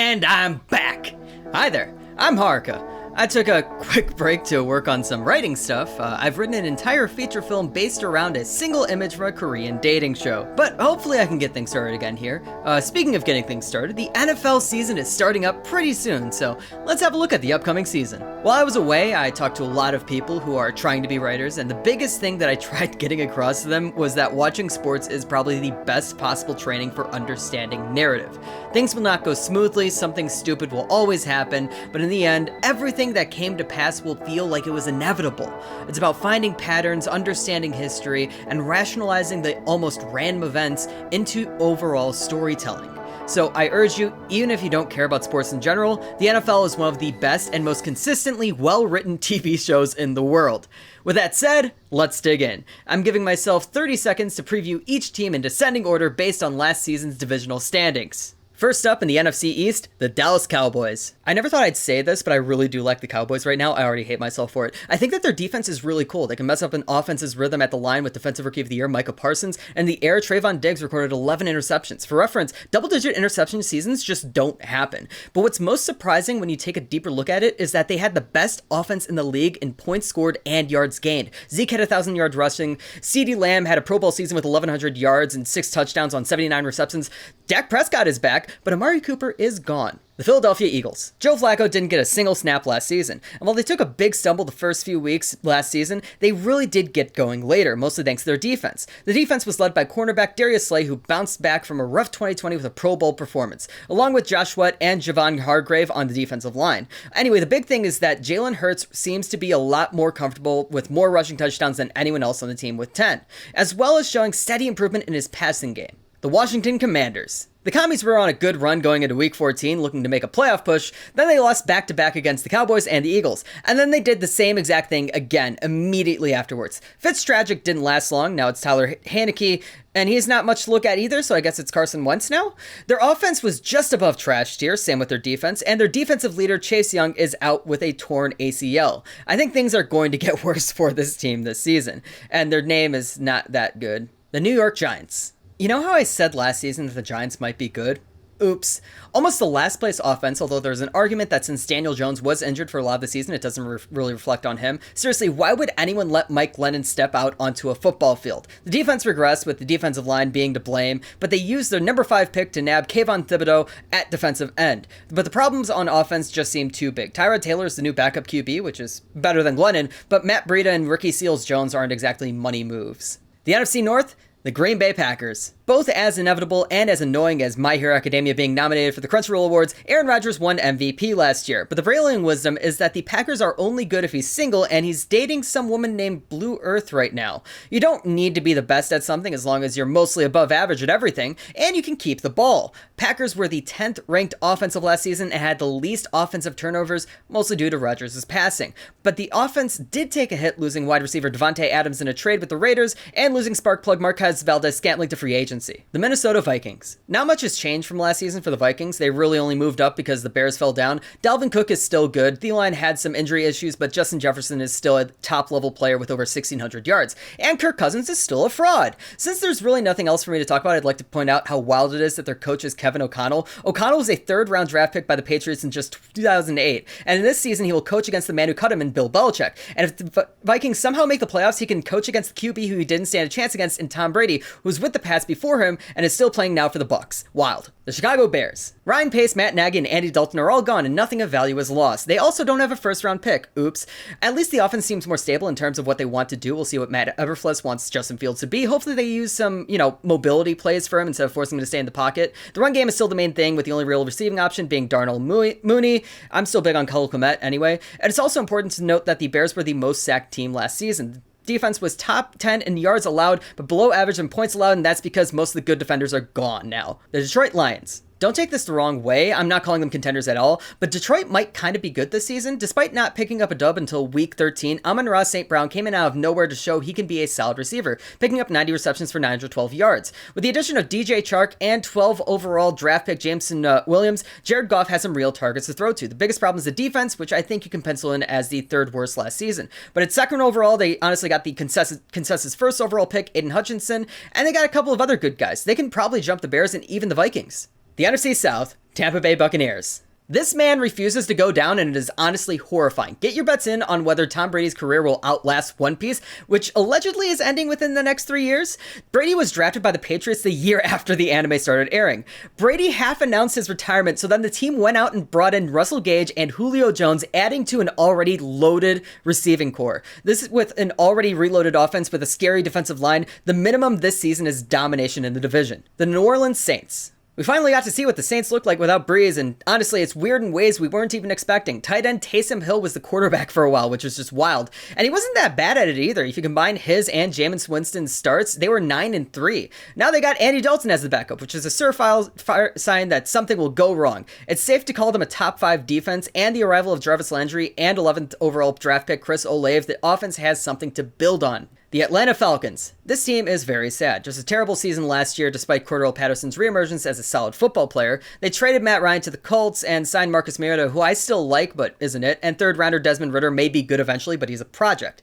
And I'm back! Hi there, I'm Haruka. I took a quick break to work on some writing stuff. I've written an entire feature film based around a single image from a Korean dating show. But hopefully I can get things started again here. Speaking of getting things started, the NFL season is starting up pretty soon, so let's have a look at the upcoming season. While I was away, I talked to a lot of people who are trying to be writers, and the biggest thing that I tried getting across to them was that watching sports is probably the best possible training for understanding narrative. Things will not go smoothly, something stupid will always happen, but in the end, everything that came to pass will feel like it was inevitable. It's about finding patterns, understanding history, and rationalizing the almost random events into overall storytelling. So I urge you, even if you don't care about sports in general, the NFL is one of the best and most consistently well-written TV shows in the world. With that said, let's dig in. I'm giving myself 30 seconds to preview each team in descending order based on last season's divisional standings. First up in the NFC East, the Dallas Cowboys. I never thought I'd say this, but I really do like the Cowboys right now. I already hate myself for it. I think that their defense is really cool. They can mess up an offense's rhythm at the line with Defensive Rookie of the Year Micah Parsons, and the air Trayvon Diggs recorded 11 interceptions. For reference, double-digit interception seasons just don't happen. But what's most surprising when you take a deeper look at it is that they had the best offense in the league in points scored and yards gained. Zeke had 1,000 yards rushing. CeeDee Lamb had a Pro Bowl season with 1,100 yards and 6 touchdowns on 79 receptions. Dak Prescott is back, but Amari Cooper is gone. The Philadelphia Eagles. Joe Flacco didn't get a single snap last season, and while they took a big stumble the first few weeks last season, they really did get going later, mostly thanks to their defense. The defense was led by cornerback Darius Slay, who bounced back from a rough 2020 with a Pro Bowl performance, along with Josh Sweat and Javon Hargrave on the defensive line. Anyway, the big thing is that Jalen Hurts seems to be a lot more comfortable with more rushing touchdowns than anyone else on the team with 10, as well as showing steady improvement in his passing game. The Washington Commanders. The Commies were on a good run going into Week 14, looking to make a playoff push. Then they lost back-to-back against the Cowboys and the Eagles. And then they did the same exact thing again, immediately afterwards. Fitztragic didn't last long. Now it's Tyler Haneke, and he's not much to look at either, so I guess it's Carson Wentz now. Their offense was just above trash tier, same with their defense, and their defensive leader, Chase Young, is out with a torn ACL. I think things are going to get worse for this team this season, and their name is not that good. The New York Giants. You know how I said last season that the Giants might be good? Oops. Almost the last place offense, although there's an argument that since Daniel Jones was injured for a lot of the season, it doesn't really reflect on him. Seriously, why would anyone let Mike Glennon step out onto a football field? The defense regressed with the defensive line being to blame, but they used their number 5 pick to nab Kayvon Thibodeau at defensive end. But the problems on offense just seem too big. Tyrod Taylor is the new backup QB, which is better than Glennon, but Matt Breida and Ricky Seals-Jones aren't exactly money moves. The NFC North? The Green Bay Packers. Both as inevitable and as annoying as My Hero Academia being nominated for the Crunchyroll Awards, Aaron Rodgers won MVP last year, but the prevailing wisdom is that the Packers are only good if he's single and he's dating some woman named Blue Earth right now. You don't need to be the best at something as long as you're mostly above average at everything, and you can keep the ball. Packers were the 10th ranked offensive last season and had the least offensive turnovers, mostly due to Rodgers' passing. But the offense did take a hit, losing wide receiver Devontae Adams in a trade with the Raiders and losing spark plug Marquez Valdes-Scantling to free agency. The Minnesota Vikings. Not much has changed from last season for the Vikings. They really only moved up because the Bears fell down. Dalvin Cook is still good. Thielen had some injury issues, but Justin Jefferson is still a top-level player with over 1,600 yards. And Kirk Cousins is still a fraud. Since there's really nothing else for me to talk about, I'd like to point out how wild it is that their coach is Kevin O'Connell. O'Connell was a third-round draft pick by the Patriots in just 2008, and in this season he will coach against the man who cut him in Bill Belichick. And if the Vikings somehow make the playoffs, he can coach against the QB who he didn't stand a chance against in Tom Brady, who was with the Pats before him and is still playing now for the Bucs. Wild. The Chicago Bears. Ryan Pace, Matt Nagy, and Andy Dalton are all gone and nothing of value is lost. They also don't have a first-round pick. Oops. At least the offense seems more stable in terms of what they want to do. We'll see what Matt Eberflus wants Justin Fields to be. Hopefully they use some, mobility plays for him instead of forcing him to stay in the pocket. The run game is still the main thing, with the only real receiving option being Darnell Mooney. I'm still big on Cole Kmet anyway. And it's also important to note that the Bears were the most sacked team last season. Defense was top 10 in yards allowed, but below average in points allowed, and that's because most of the good defenders are gone now. The Detroit Lions. Don't take this the wrong way, I'm not calling them contenders at all, but Detroit might kind of be good this season. Despite not picking up a dub until week 13, Amon-Ra St. Brown came in out of nowhere to show he can be a solid receiver, picking up 90 receptions for 912 yards. With the addition of DJ Chark and 12 overall draft pick Jameson Williams, Jared Goff has some real targets to throw to. The biggest problem is the defense, which I think you can pencil in as the third worst last season. But at second overall, they honestly got the consensus first overall pick, Aiden Hutchinson, and they got a couple of other good guys. They can probably jump the Bears and even the Vikings. The NFC South, Tampa Bay Buccaneers. This man refuses to go down, and it is honestly horrifying. Get your bets in on whether Tom Brady's career will outlast One Piece, which allegedly is ending within the next 3 years. Brady was drafted by the Patriots the year after the anime started airing. Brady half announced his retirement, so then the team went out and brought in Russell Gage and Julio Jones, adding to an already loaded receiving core. This is with an already reloaded offense with a scary defensive line. The minimum this season is domination in the division. The New Orleans Saints. We finally got to see what the Saints look like without Breeze, and honestly, it's weird in ways we weren't even expecting. Tight end Taysom Hill was the quarterback for a while, which was just wild. And he wasn't that bad at it either. If you combine his and Jameis Winston's starts, they were 9-3. Now they got Andy Dalton as the backup, which is a surefire sign that something will go wrong. It's safe to call them a top 5 defense, and the arrival of Jarvis Landry and 11th overall draft pick Chris Olave, the offense has something to build on. The Atlanta Falcons. This team is very sad. Just a terrible season last year despite Cordell Patterson's reemergence as a solid football player. They traded Matt Ryan to the Colts and signed Marcus Mariota, who I still like but isn't it, and third rounder Desmond Ridder may be good eventually, but he's a project.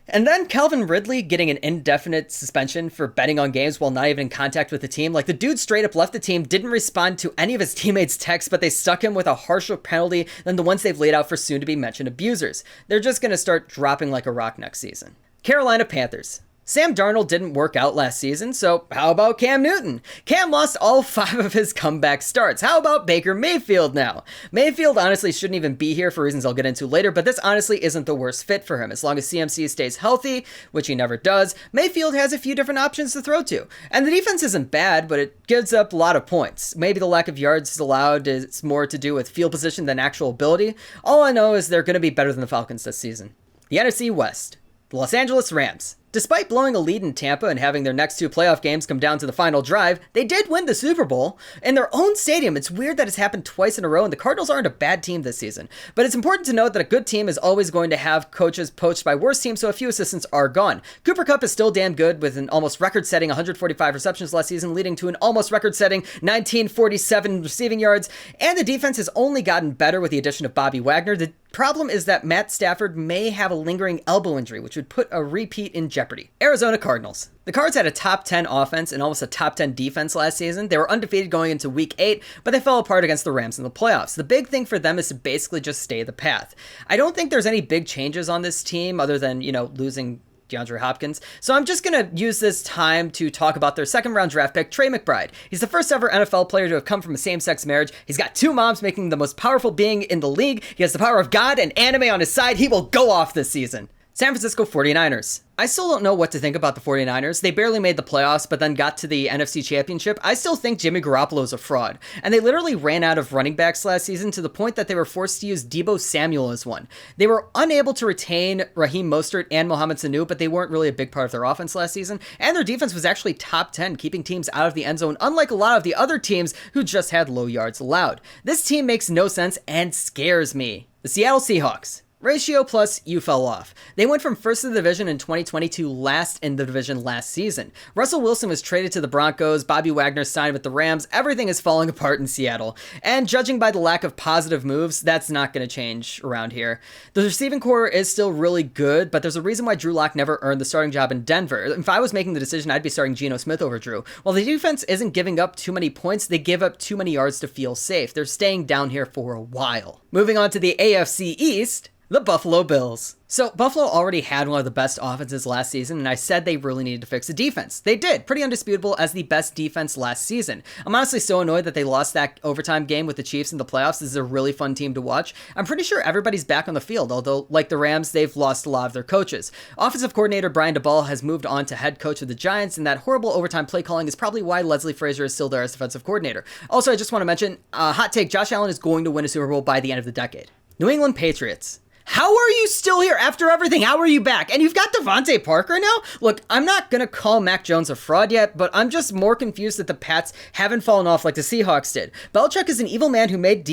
And then Calvin Ridley getting an indefinite suspension for betting on games while not even in contact with the team. Like, the dude straight up left the team, didn't respond to any of his teammates' texts, but they stuck him with a harsher penalty than the ones they've laid out for soon-to-be-mentioned abusers. They're just going to start dropping like a rock next season. Carolina Panthers. Sam Darnold didn't work out last season, so how about Cam Newton? Cam lost all 5 of his comeback starts. How about Baker Mayfield now? Mayfield honestly shouldn't even be here for reasons I'll get into later, but this honestly isn't the worst fit for him. As long as CMC stays healthy, which he never does, Mayfield has a few different options to throw to. And the defense isn't bad, but it gives up a lot of points. Maybe the lack of yards allowed is more to do with field position than actual ability. All I know is they're going to be better than the Falcons this season. The NFC West. The Los Angeles Rams. Despite blowing a lead in Tampa and having their next 2 playoff games come down to the final drive, they did win the Super Bowl in their own stadium. It's weird that it's happened twice in a row, and the Cardinals aren't a bad team this season. But it's important to note that a good team is always going to have coaches poached by worse teams, so a few assistants are gone. Cooper Kupp is still damn good with an almost record-setting 145 receptions last season, leading to an almost record-setting 1947 receiving yards, and the defense has only gotten better with the addition of Bobby Wagner. The problem is that Matt Stafford may have a lingering elbow injury, which would put a repeat in jeopardy. Arizona Cardinals. The Cards had a top 10 offense and almost a top 10 defense last season. They were undefeated going into week 8, but they fell apart against the Rams in the playoffs. The big thing for them is to basically just stay the path. I don't think there's any big changes on this team other than, losing DeAndre Hopkins. So I'm just going to use this time to talk about their second round draft pick, Trey McBride. He's the first ever NFL player to have come from a same-sex marriage. He's got 2 moms, making him the most powerful being in the league. He has the power of God and anime on his side. He will go off this season. San Francisco 49ers. I still don't know what to think about the 49ers. They barely made the playoffs, but then got to the NFC Championship. I still think Jimmy Garoppolo is a fraud. And they literally ran out of running backs last season to the point that they were forced to use Deebo Samuel as one. They were unable to retain Raheem Mostert and Mohamed Sanu, but they weren't really a big part of their offense last season. And their defense was actually top 10, keeping teams out of the end zone, unlike a lot of the other teams who just had low yards allowed. This team makes no sense and scares me. The Seattle Seahawks. Ratio plus, you fell off. They went from first in the division in 2020 to last in the division last season. Russell Wilson was traded to the Broncos, Bobby Wagner signed with the Rams, everything is falling apart in Seattle. And judging by the lack of positive moves, that's not going to change around here. The receiving core is still really good, but there's a reason why Drew Lock never earned the starting job in Denver. If I was making the decision, I'd be starting Geno Smith over Drew. While the defense isn't giving up too many points, they give up too many yards to feel safe. They're staying down here for a while. Moving on to the AFC East, the Buffalo Bills. So Buffalo already had one of the best offenses last season, and I said they really needed to fix the defense. They did, pretty undisputable as the best defense last season. I'm honestly so annoyed that they lost that overtime game with the Chiefs in the playoffs. This is a really fun team to watch. I'm pretty sure everybody's back on the field, although like the Rams, they've lost a lot of their coaches. Offensive coordinator Brian DeBall has moved on to head coach of the Giants, and that horrible overtime play calling is probably why Leslie Frazier is still there as defensive coordinator. Also, I just want to mention, hot take, Josh Allen is going to win a Super Bowl by the end of the decade. New England Patriots. How are you still here after everything? How are you back? And you've got Devontae Parker now? Look, I'm not going to call Mac Jones a fraud yet, but I'm just more confused that the Pats haven't fallen off like the Seahawks did. Belichick is an evil man who made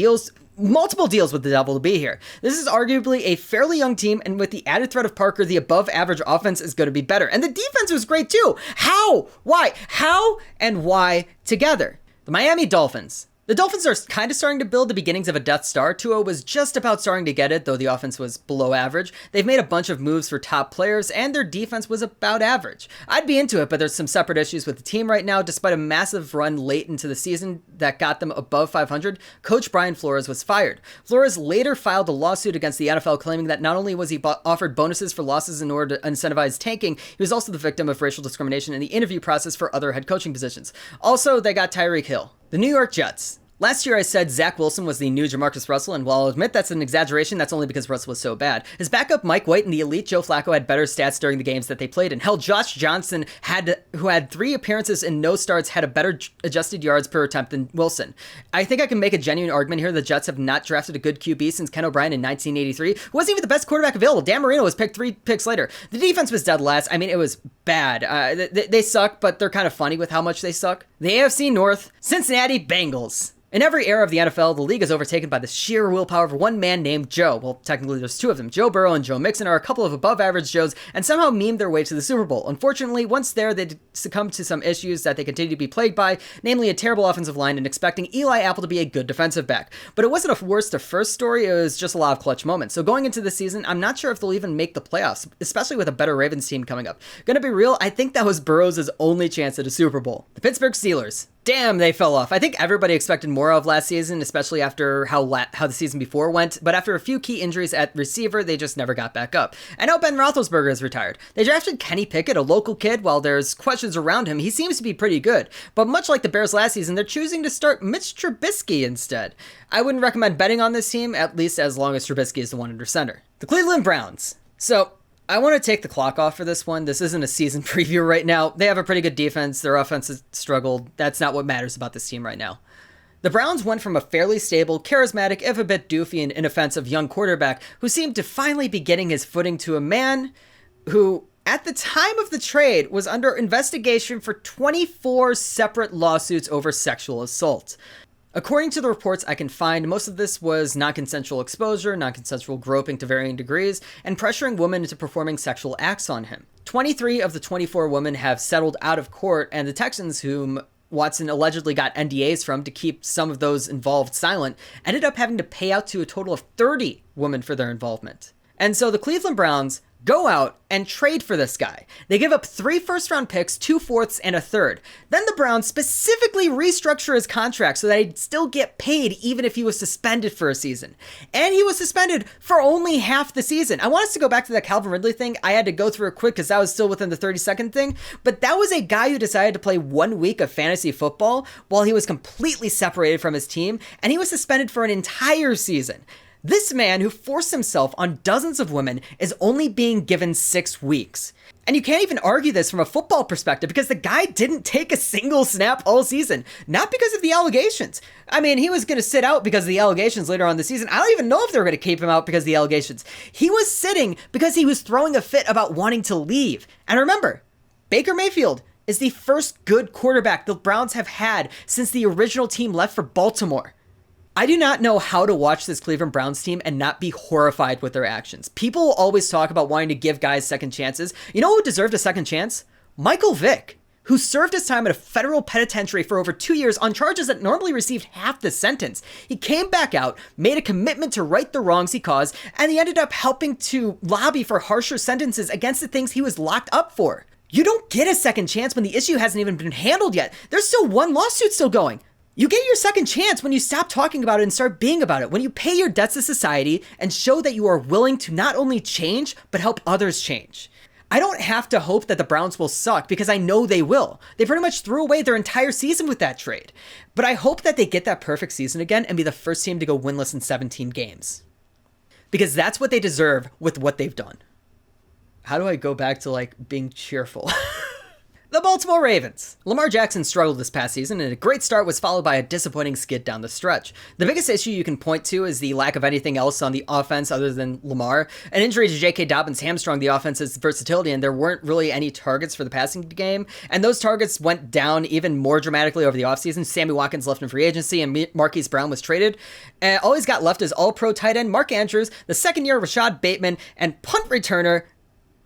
multiple deals with the devil to be here. This is arguably a fairly young team, and with the added threat of Parker, the above average offense is going to be better. And the defense was great too. How? Why? How and why together? The Miami Dolphins. The Dolphins are kind of starting to build the beginnings of a Death Star. Tua was just about starting to get it, though the offense was below average. They've made a bunch of moves for top players, and their defense was about average. I'd be into it, but there's some separate issues with the team right now. Despite a massive run late into the season that got them above 500, Coach Brian Flores was fired. Flores later filed a lawsuit against the NFL claiming that not only was he offered bonuses for losses in order to incentivize tanking, he was also the victim of racial discrimination in the interview process for other head coaching positions. Also, they got Tyreek Hill. The New York Jets. Last year I said Zach Wilson was the new Jamarcus Russell, and while I'll admit that's an exaggeration, that's only because Russell was so bad. His backup Mike White and the elite Joe Flacco had better stats during the games that they played in. Hell, Josh Johnson, who had 3 appearances and no starts, had a better adjusted yards per attempt than Wilson. I think I can make a genuine argument here. The Jets have not drafted a good QB since Ken O'Brien in 1983, who wasn't even the best quarterback available. Dan Marino was picked 3 picks later. The defense was dead last. I mean, it was bad. They suck, but they're kind of funny with how much they suck. The AFC North, Cincinnati Bengals. In every era of the NFL, the league is overtaken by the sheer willpower of one man named Joe. Well, technically there's 2 of them. Joe Burrow and Joe Mixon are a couple of above-average Joes and somehow memed their way to the Super Bowl. Unfortunately, once there, they succumbed to some issues that they continue to be plagued by, namely a terrible offensive line and expecting Eli Apple to be a good defensive back. But it wasn't a worst to first story, it was just a lot of clutch moments. So going into the season, I'm not sure if they'll even make the playoffs, especially with a better Ravens team coming up. Gonna be real, I think that was Burrow's only chance at a Super Bowl. The Pittsburgh Steelers. Damn, they fell off. I think everybody expected more of last season, especially after how the season before went, but after a few key injuries at receiver, they just never got back up. I know Ben Roethlisberger is retired. They drafted Kenny Pickett, a local kid. While there's questions around him, he seems to be pretty good. But much like the Bears last season, they're choosing to start Mitch Trubisky instead. I wouldn't recommend betting on this team, at least as long as Trubisky is the one under center. The Cleveland Browns. So, I want to take the clock off for this one. This isn't a season preview right now. They have a pretty good defense. Their offense has struggled. That's not what matters about this team right now. The Browns went from a fairly stable, charismatic, if a bit doofy and inoffensive young quarterback who seemed to finally be getting his footing to a man who, at the time of the trade, was under investigation for 24 separate lawsuits over sexual assault. According to the reports I can find, most of this was non-consensual exposure, non-consensual groping to varying degrees, and pressuring women into performing sexual acts on him. 23 of the 24 women have settled out of court, and the Texans, whom Watson allegedly got NDAs from to keep some of those involved silent, ended up having to pay out to a total of 30 women for their involvement. And so the Cleveland Browns go out and trade for this guy. They give up 3 first-round picks, 2 fourths, and a third. Then the Browns specifically restructure his contract so that he'd still get paid even if he was suspended for a season. And he was suspended for only half the season. I want us to go back to that Calvin Ridley thing. I had to go through it quick because that was still within the 30-second thing. But that was a guy who decided to play 1 week of fantasy football while he was completely separated from his team, and he was suspended for an entire season. This man, who forced himself on dozens of women, is only being given 6 weeks. And you can't even argue this from a football perspective because the guy didn't take a single snap all season. Not because of the allegations. I mean, he was going to sit out because of the allegations later on in the season. I don't even know if they were going to keep him out because of the allegations. He was sitting because he was throwing a fit about wanting to leave. And remember, Baker Mayfield is the first good quarterback the Browns have had since the original team left for Baltimore. I do not know how to watch this Cleveland Browns team and not be horrified with their actions. People will always talk about wanting to give guys second chances. You know who deserved a second chance? Michael Vick, who served his time at a federal penitentiary for over 2 years on charges that normally received half the sentence. He came back out, made a commitment to right the wrongs he caused, and he ended up helping to lobby for harsher sentences against the things he was locked up for. You don't get a second chance when the issue hasn't even been handled yet. There's still 1 lawsuit still going. You get your second chance when you stop talking about it and start being about it, when you pay your debts to society and show that you are willing to not only change, but help others change. I don't have to hope that the Browns will suck because I know they will. They pretty much threw away their entire season with that trade. But I hope that they get that perfect season again and be the first team to go winless in 17 games. Because that's what they deserve with what they've done. How do I go back to being cheerful? The Baltimore Ravens. Lamar Jackson struggled this past season, and a great start was followed by a disappointing skid down the stretch. The biggest issue you can point to is the lack of anything else on the offense other than Lamar. An injury to J.K. Dobbins hamstrung the offense's versatility, and there weren't really any targets for the passing game, and those targets went down even more dramatically over the offseason. Sammy Watkins left in free agency, and Marquise Brown was traded. And all he's got left is all-pro tight end Mark Andrews, the second-year Rashad Bateman, and punt returner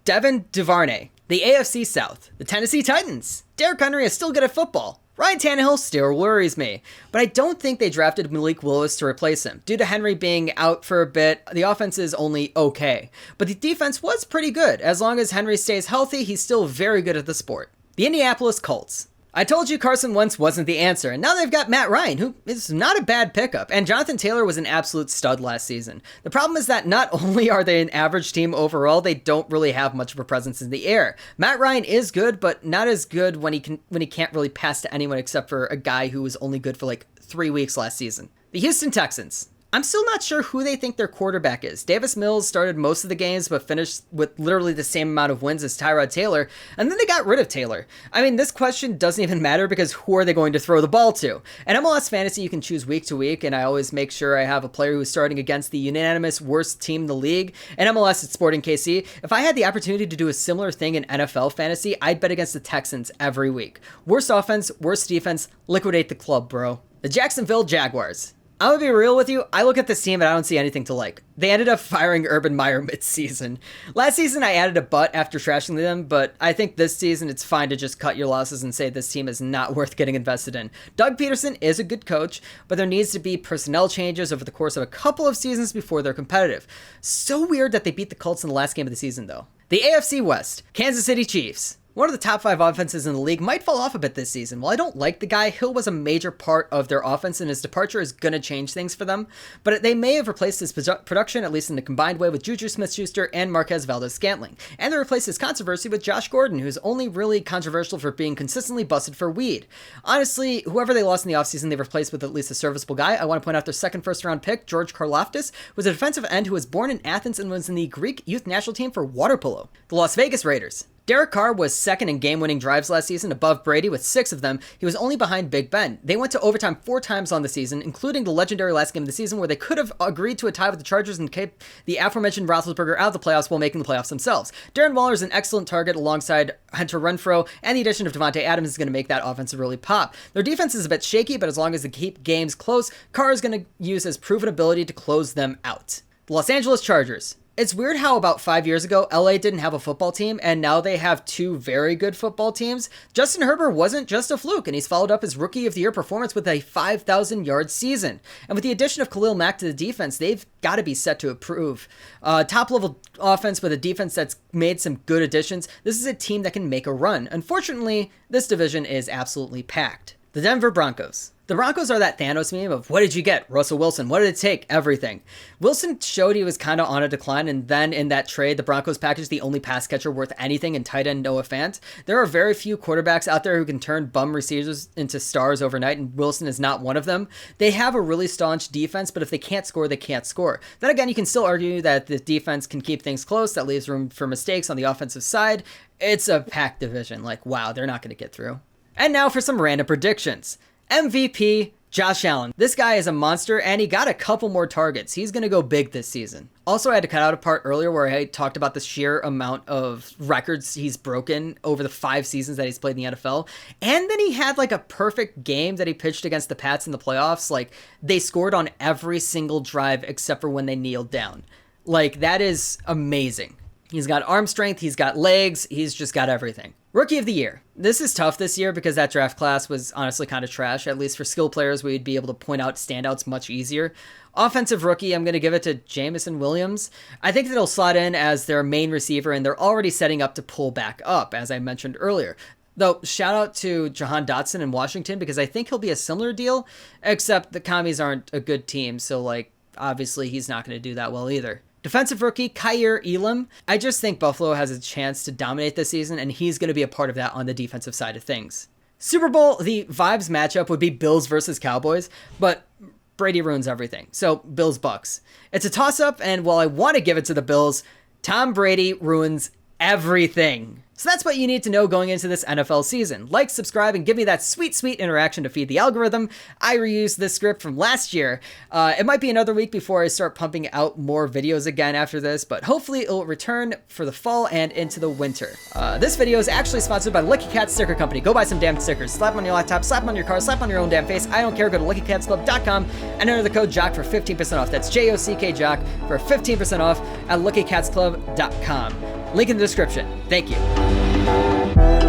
Devin Duvernay. The AFC South, the Tennessee Titans. Derrick Henry is still good at football. Ryan Tannehill still worries me, but I don't think they drafted Malik Willis to replace him. Due to Henry being out for a bit, the offense is only okay, but the defense was pretty good. As long as Henry stays healthy, he's still very good at the sport. The Indianapolis Colts. I told you Carson Wentz wasn't the answer, and now they've got Matt Ryan, who is not a bad pickup, and Jonathan Taylor was an absolute stud last season. The problem is that not only are they an average team overall, they don't really have much of a presence in the air. Matt Ryan is good, but not as good when he can't really pass to anyone except for a guy who was only good for like 3 weeks last season. The Houston Texans. I'm still not sure who they think their quarterback is. Davis Mills started most of the games, but finished with literally the same amount of wins as Tyrod Taylor, and then they got rid of Taylor. I mean, this question doesn't even matter because who are they going to throw the ball to? In MLS Fantasy, you can choose week to week, and I always make sure I have a player who's starting against the unanimous worst team in the league. In MLS, it's Sporting KC. If I had the opportunity to do a similar thing in NFL Fantasy, I'd bet against the Texans every week. Worst offense, worst defense, liquidate the club, bro. The Jacksonville Jaguars. I'm gonna be real with you, I look at this team and I don't see anything to like. They ended up firing Urban Meyer mid-season. Last season I added a but after trashing them, but I think this season it's fine to just cut your losses and say this team is not worth getting invested in. Doug Peterson is a good coach, but there needs to be personnel changes over the course of a couple of seasons before they're competitive. So weird that they beat the Colts in the last game of the season though. The AFC West, Kansas City Chiefs. One of the top 5 offenses in the league might fall off a bit this season. While I don't like the guy, Hill was a major part of their offense, and his departure is going to change things for them. But they may have replaced his production, at least in a combined way, with Juju Smith-Schuster and Marquez Valdes-Scantling. And they replaced his controversy with Josh Gordon, who's only really controversial for being consistently busted for weed. Honestly, whoever they lost in the offseason, they've replaced with at least a serviceable guy. I want to point out their second first-round pick, George Karlaftis, was a defensive end who was born in Athens and was in the Greek youth national team for water polo. The Las Vegas Raiders. Derek Carr was second in game-winning drives last season, above Brady with 6 of them. He was only behind Big Ben. They went to overtime 4 times on the season, including the legendary last game of the season where they could have agreed to a tie with the Chargers and kept the aforementioned Roethlisberger out of the playoffs while making the playoffs themselves. Darren Waller is an excellent target alongside Hunter Renfrow, and the addition of Devontae Adams is going to make that offense really pop. Their defense is a bit shaky, but as long as they keep games close, Carr is going to use his proven ability to close them out. The Los Angeles Chargers. It's weird how about 5 years ago, LA didn't have a football team, and now they have 2 very good football teams. Justin Herbert wasn't just a fluke, and he's followed up his Rookie of the Year performance with a 5,000-yard season. And with the addition of Khalil Mack to the defense, they've got to be set to improve. Top-level offense with a defense that's made some good additions. This is a team that can make a run. Unfortunately, this division is absolutely packed. The Denver Broncos. The Broncos are that Thanos meme of, what did you get? Russell Wilson. What did it take? Everything. Wilson showed he was kind of on a decline, and then in that trade, the Broncos packaged the only pass catcher worth anything in tight end Noah Fant. There are very few quarterbacks out there who can turn bum receivers into stars overnight, and Wilson is not one of them. They have a really staunch defense, but if they can't score, they can't score. Then again, you can still argue that the defense can keep things close. That leaves room for mistakes on the offensive side. It's a packed division. Like, wow, they're not going to get through. And now for some random predictions. MVP, Josh Allen. This guy is a monster, and he got a couple more targets. He's going to go big this season. Also, I had to cut out a part earlier where I talked about the sheer amount of records he's broken over the 5 seasons that he's played in the NFL. And then he had like a perfect game that he pitched against the Pats in the playoffs. Like, they scored on every single drive except for when they kneeled down. Like, that is amazing. He's got arm strength, he's got legs, he's just got everything. Rookie of the Year. This is tough this year because that draft class was honestly kind of trash. At least for skill players, we'd be able to point out standouts much easier. Offensive rookie, I'm going to give it to Jameson Williams. I think that he'll slot in as their main receiver, and they're already setting up to pull back up, as I mentioned earlier. Though, shout out to Jahan Dotson in Washington because I think he'll be a similar deal, except the Commies aren't a good team, so like obviously he's not going to do that well either. Defensive rookie, Kaiir Elam. I just think Buffalo has a chance to dominate this season, and he's going to be a part of that on the defensive side of things. Super Bowl, the vibes matchup would be Bills versus Cowboys, but Brady ruins everything. So, Bills-Bucks. It's a toss-up, and while I want to give it to the Bills, Tom Brady ruins everything. So that's what you need to know going into this NFL season. Like, subscribe, and give me that sweet, sweet interaction to feed the algorithm. I reused this script from last year. It might be another week before I start pumping out more videos again after this, but hopefully it'll return for the fall and into the winter. This video is actually sponsored by Lucky Cat Sticker Company. Go buy some damn stickers. Slap them on your laptop, slap them on your car, slap them on your own damn face. I don't care. Go to luckycatsclub.com and enter the code JOCK for 15% off. That's JOCK JOCK for 15% off at luckycatsclub.com. Link in the description. Thank you.